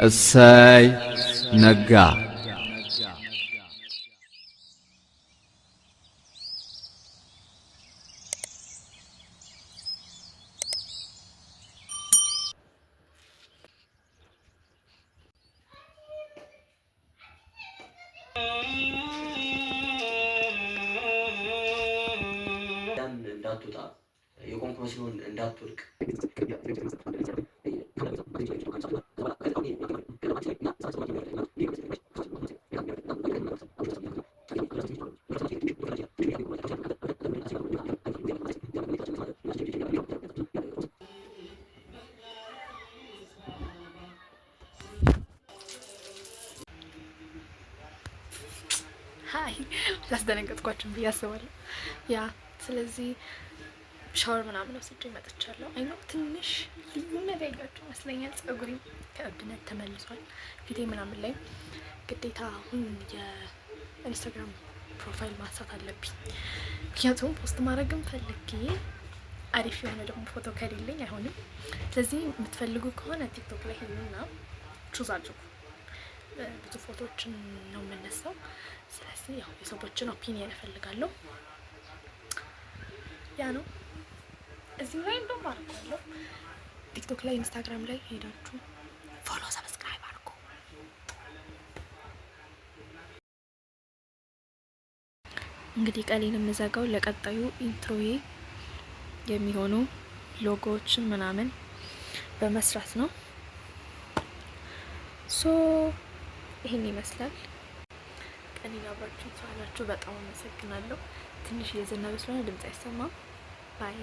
እሰይ ነጋ እንዳትወጣ የቆምኩ መስሎን እንዳትወድቅ ሃይ ላስደነገጥኳችሁ ብዬ አስባለሁ። ያ ስለዚህ ሻወር ምናምን ወስጄ መጥቻለሁ። አይ ነው ትንሽ ልዩነት ያያችሁ ይመስለኛል። ጸጉሬም ከእብድነት ተመልሷል። ፊቴ ምናምን ላይ ግዴታ አሁን የኢንስታግራም ፕሮፋይል ማንሳት አለብኝ። ምክንያቱም ፖስት ማድረግም ፈልጌ አሪፍ የሆነ ደግሞ ፎቶ ከሌለኝ አይሆንም። ስለዚህ የምትፈልጉ ከሆነ ቲክቶክ ላይ ሄዱና ቹዝ አድርጉ። ብዙ ፎቶዎችን ነው የምነሳው። ስለዚህ ያው የሰዎችን ኦፒኒየን እፈልጋለሁ። ያ ነው። እዚህ ላይ እንደውም አድርጓለሁ። ቲክቶክ ላይ ኢንስታግራም ላይ ሄዳችሁ ፎሎ ሰብስክራይብ አድርጉ። እንግዲህ ቀሌን የምዘጋው ለቀጣዩ ኢንትሮዬ የሚሆኑ ሎጎዎችን ምናምን በመስራት ነው። ሶ ይሄን ይመስላል። ቀኔን አብራችሁ ተዋላችሁ በጣም አመሰግናለሁ። ትንሽ የዘነበ ስለሆነ ድምጽ አይሰማም። ባይ